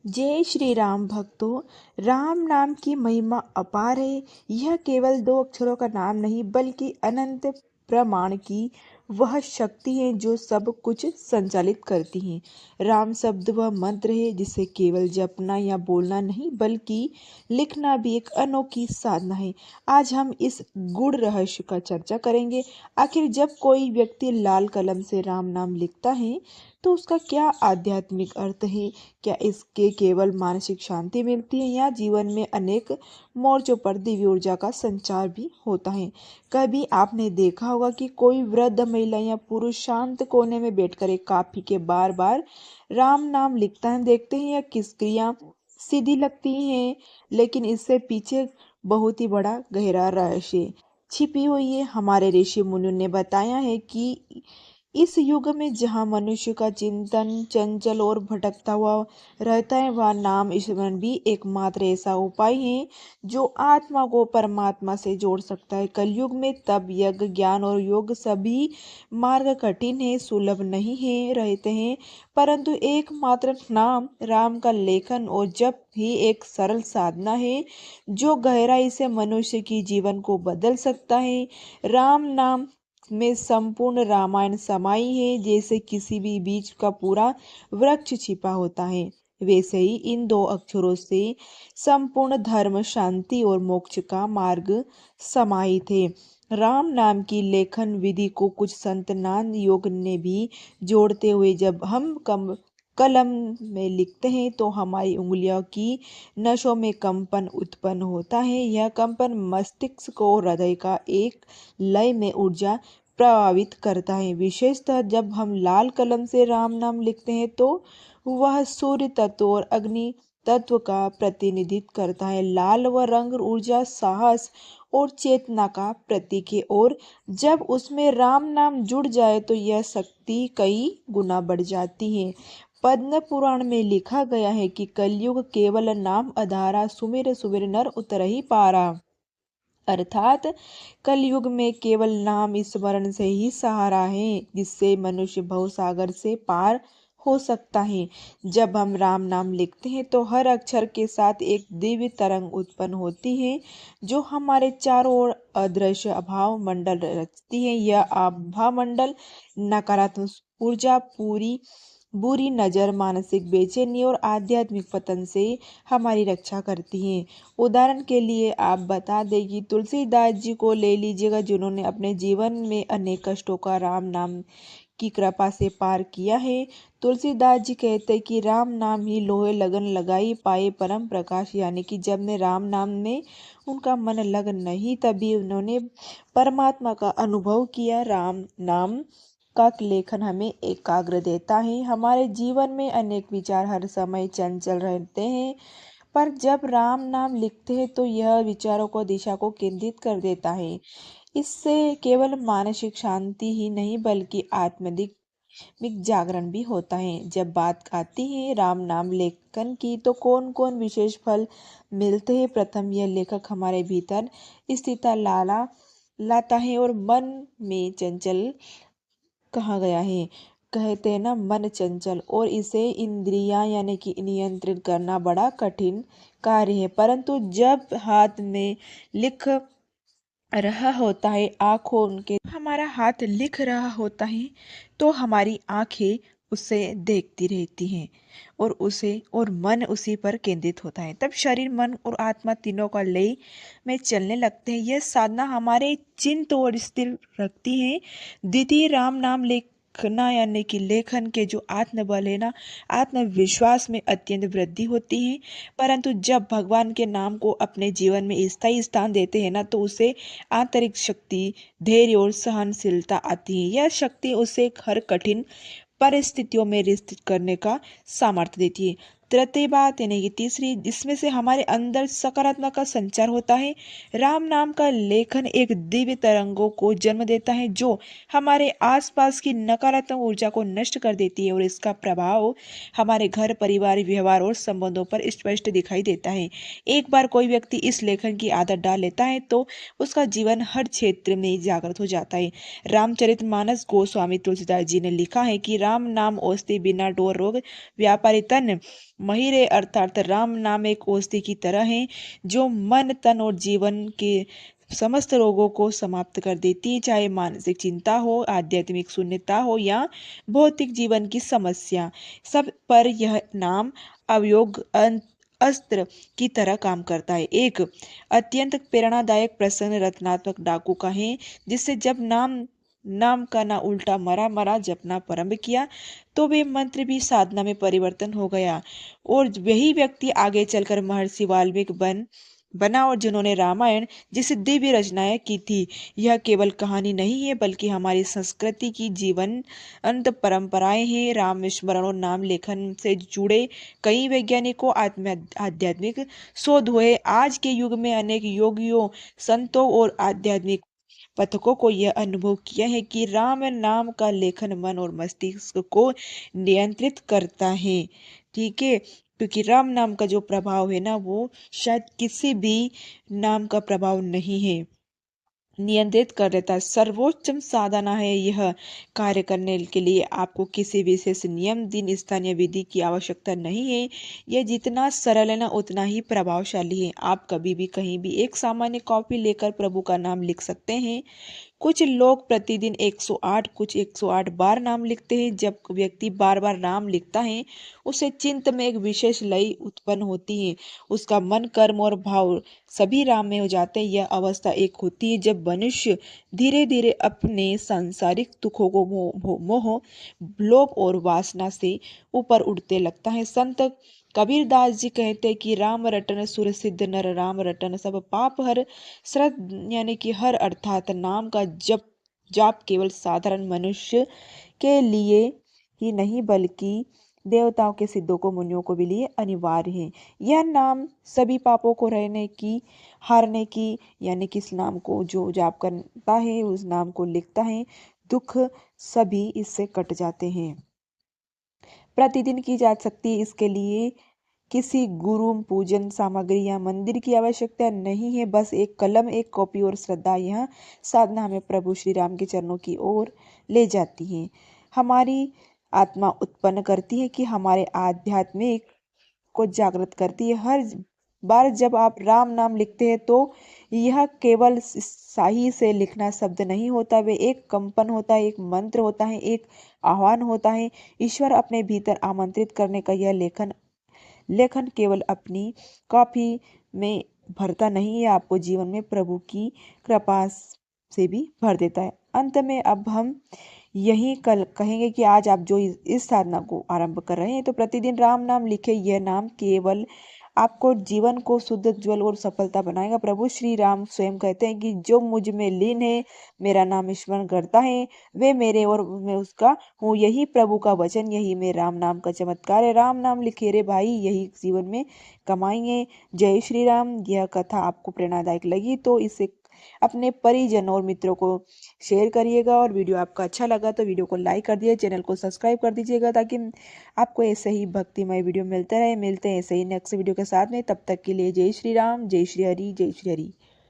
जय श्री राम भक्तों। राम नाम की महिमा अपार है। यह केवल दो अक्षरों का नाम नहीं बल्कि अनंत प्रमाण की वह शक्ति है जो सब कुछ संचालित करती है। राम शब्द वह मंत्र है जिसे केवल जपना या बोलना नहीं बल्कि लिखना भी एक अनोखी साधना है। आज हम इस गूढ़ रहस्य का चर्चा करेंगे। आखिर जब कोई व्यक्ति लाल कलम से राम नाम लिखता है तो उसका क्या आध्यात्मिक अर्थ है? क्या इसके केवल मानसिक शांति मिलती है या जीवन में अनेक मोर्चों पर दिव्य ऊर्जा का संचार भी होता है? कभी आपने देखा होगा कि कोई वृद्ध महिला या पुरुष शांत कोने में बैठकर एक काफी के बार बार राम नाम लिखता है। देखते हैं यह किस क्रिया सीधी लगती है लेकिन इससे पीछे बहुत ही बड़ा गहरा रहस्य छिपी हुई है। हमारे ऋषि मुनियों ने बताया है कि इस युग में जहाँ मनुष्य का चिंतन चंचल और भटकता हुआ रहता है वह नाम स्मरण भी एकमात्र ऐसा उपाय है जो आत्मा को परमात्मा से जोड़ सकता है। कलयुग में तब यज्ञ ज्ञान और योग सभी मार्ग कठिन है सुलभ नहीं है रहते हैं, परंतु एकमात्र नाम राम का लेखन और जप ही एक सरल साधना है जो गहराई से मनुष्य की जीवन को बदल सकता है। राम नाम में संपूर्ण रामायण समाई है। जैसे किसी भी बीज का पूरा वृक्ष छिपा होता है वैसे ही इन दो अक्षरों से संपूर्ण धर्म शांति और मोक्ष का मार्ग समाहित है। राम नाम की लेखन विधि को कुछ संत नाम योग ने भी जोड़ते हुए जब हम कलम में लिखते हैं तो हमारी उंगलियों की नसों में कंपन उत्पन्न होता है। यह कंपन मस्तिष्क को हृदय का एक लय में ऊर्जा प्रभावित करता है। विशेषतः जब हम लाल कलम से राम नाम लिखते हैं तो वह सूर्य तत्व और अग्नि तत्व का प्रतिनिधित्व करता है। लाल व रंग ऊर्जा साहस और चेतना का प्रतीक है और जब उसमें राम नाम जुड़ जाए तो यह शक्ति कई गुना बढ़ जाती है। पद्म पुराण में लिखा गया है कि कलयुग केवल नाम आधारा सुमिर सुमिर नर उतरहि पारा, अर्थात कलयुग में केवल नाम स्मरण से ही सहारा है जिससे मनुष्य भवसागर से पार हो सकता है। जब हम राम नाम लिखते हैं तो हर अक्षर के साथ एक दिव्य तरंग उत्पन्न होती है जो हमारे चारों ओर अदृश्य अभाव मंडल रचती है। यह आभा मंडल नकारात्मक ऊर्जा पूरी बुरी नज़र मानसिक बेचैनी और आध्यात्मिक पतन से हमारी रक्षा करती हैं। उदाहरण के लिए आप बता दें कि तुलसीदास जी को ले लीजिएगा जिन्होंने अपने जीवन में अनेक कष्टों का राम नाम की कृपा से पार किया है। तुलसीदास जी कहते हैं कि राम नाम ही लोहे लगन लगाई पाए परम प्रकाश, यानी कि जब ने राम नाम में उनका मन लगन नहीं तभी उन्होंने परमात्मा का अनुभव किया। राम नाम का लेखन हमें एकाग्र देता है। हमारे जीवन में अनेक विचार हर समय चंचल रहते हैं पर जब राम नाम लिखते हैं तो यह विचारों को दिशा को केंद्रित कर देता है। इससे केवल मानसिक शांति ही नहीं बल्कि आत्मिक जागरण भी होता है। जब बात आती है राम नाम लेखन की तो कौन कौन विशेष फल मिलते हैं? प्रथम यह लेखक हमारे भीतर स्थिरता लाला लाता है और मन में चंचल कहा गया है। कहते हैं ना मन चंचल और इसे इंद्रियां यानी कि नियंत्रित करना बड़ा कठिन कार्य है, परंतु जब हाथ में लिख रहा होता है आंखों उनके हमारा हाथ लिख रहा होता है तो हमारी आंखें उसे देखती रहती हैं और उसे और मन उसी पर केंद्रित होता है। तब शरीर मन और आत्मा तीनों का लय में चलने लगते हैं। यह साधना हमारे चित्त और स्थिर रखती है। द्वितीय राम नाम लिखना यानी कि लेखन के जो आत्मबल है ना, आत्मविश्वास में अत्यंत वृद्धि होती है। परंतु जब भगवान के नाम को अपने जीवन में स्थायी स्थान देते हैं ना तो उसे आंतरिक शक्ति धैर्य और सहनशीलता आती है। यह शक्ति उसे हर कठिन परिस्थितियों में रिश्ते करने का सामर्थ्य देती है। तृतीय बात यानी कि तीसरी जिसमें से हमारे अंदर सकारात्मक का संचार होता है। राम नाम का लेखन एक दिव्य तरंगों को जन्म देता है जो हमारे आसपास की नकारात्मक ऊर्जा को नष्ट कर देती है और इसका प्रभाव हमारे घर परिवार व्यवहार और संबंधों पर स्पष्ट दिखाई देता है। एक बार कोई व्यक्ति इस लेखन की आदत डाल लेता है तो उसका जीवन हर क्षेत्र में जागृत हो जाता है। रामचरितमानस गोस्वामी तुलसीदास जी ने लिखा है कि राम नाम ओस्ते बिना डोर रोग व्यापारी तन महिरे अर्थात राम नाम एक औषधि की तरह है जो मन तन और जीवन के समस्त रोगों को समाप्त कर देती है, चाहे मानसिक चिंता हो, आध्यात्मिक शून्यता हो या भौतिक जीवन की समस्या, सब पर यह नाम अवयोग अस्त्र की तरह काम करता है। एक अत्यंत प्रेरणादायक प्रसंग रत्नात्मक डाकू का है, जिससे जब नाम नाम का ना उल्टा मरा मरा जपना प्रारंभ किया तो वे मंत्र भी साधना में परिवर्तन हो गया और वही व्यक्ति आगे चलकर महर्षि वाल्मीकि बना और जिन्होंने रामायण जैसी दिव्य रचनाएं की थी। यह केवल कहानी नहीं है बल्कि हमारी संस्कृति की जीवन अंत परंपराएं हैं। राम स्मरण और नाम लेखन से जुड़े कई वैज्ञानिकों आध्यात्मिक शोध हुए। आज के युग में अनेक योगियों, संतों और आध्यात्मिक पथकों को यह अनुभव किया है कि राम नाम का लेखन मन और मस्तिष्क को नियंत्रित करता है। ठीक है, क्योंकि राम नाम का जो प्रभाव है ना, वो शायद किसी भी नाम का प्रभाव नहीं है, नियंत्रित कर देता है। सर्वोच्च साधना है। यह कार्य करने के लिए आपको किसी विशेष नियम, दिन, स्थान या विधि की आवश्यकता नहीं है। यह जितना सरल है ना उतना ही प्रभावशाली है। आप कभी भी कहीं भी एक सामान्य कॉपी लेकर प्रभु का नाम लिख सकते हैं। कुछ लोग प्रतिदिन 108 कुछ 108 बार नाम लिखते हैं। जब व्यक्ति बार बार नाम लिखता है उसे चित्त में एक विशेष लय उत्पन्न होती है। उसका मन, कर्म और भाव सभी राम में हो जाते हैं। यह अवस्था एक होती है जब मनुष्य धीरे धीरे अपने सांसारिक दुखों को मोह, लोभ और वासना से ऊपर उठते लगता है। संत कबीरदास जी कहते हैं कि राम रटन सुर सिद्ध नर, राम रटन सब पाप हर। श्रद्ध यानी कि हर अर्थात नाम का जप जाप केवल साधारण मनुष्य के लिए ही नहीं बल्कि देवताओं के, सिद्धों को, मुनियों को भी लिए अनिवार्य है। यह नाम सभी पापों को रहने की, हारने की, यानी कि इस नाम को जो जाप करता है, उस नाम को लिखता है, दुख सभी इससे कट जाते हैं। प्रतिदिन की जा सकती है। इसके लिए किसी गुरु, पूजन सामग्री या मंदिर की आवश्यकता नहीं है। बस एक कलम, एक कॉपी और श्रद्धा। यह साधना हमें प्रभु श्री राम के चरणों की ओर ले जाती है, हमारी आत्मा उत्पन्न करती है, कि हमारे आध्यात्मिक को जागृत करती है। हर बार जब आप राम नाम लिखते हैं तो यह केवल शाही से लिखना शब्द नहीं होता, वे एक कंपन होता है, एक मंत्र होता है, एक आह्वान होता है। ईश्वर अपने भीतर आमंत्रित करने का यह लेखन केवल अपनी कॉपी में भरता नहीं है, आपको जीवन में प्रभु की कृपा से भी भर देता है। अंत में अब हम यही कल कहेंगे कि आज आप जो इस साधना को आरंभ कर रहे हैं तो प्रतिदिन राम नाम लिखे। यह नाम केवल आपको जीवन को शुद्ध, ज्वल और सफलता बनाएगा। प्रभु श्री राम स्वयं कहते हैं कि जो मुझ में लीन है, मेरा नाम स्मरण करता है, वे मेरे और मैं उसका हूँ। यही प्रभु का वचन, यही में राम नाम का चमत्कार है। राम नाम लिखे रे भाई, यही जीवन में कमाएंगे। जय श्री राम। यह कथा आपको प्रेरणादायक लगी तो इसे अपने परिजनों और मित्रों को शेयर करिएगा, और वीडियो आपका अच्छा लगा तो वीडियो को लाइक कर दिए, चैनल को सब्सक्राइब कर दीजिएगा ताकि आपको ऐसे ही भक्तिमय वीडियो मिलते रहे। मिलते हैं ऐसे ही नेक्स्ट वीडियो के साथ में, तब तक के लिए जय श्री राम, जय श्री हरि, जय श्री हरि।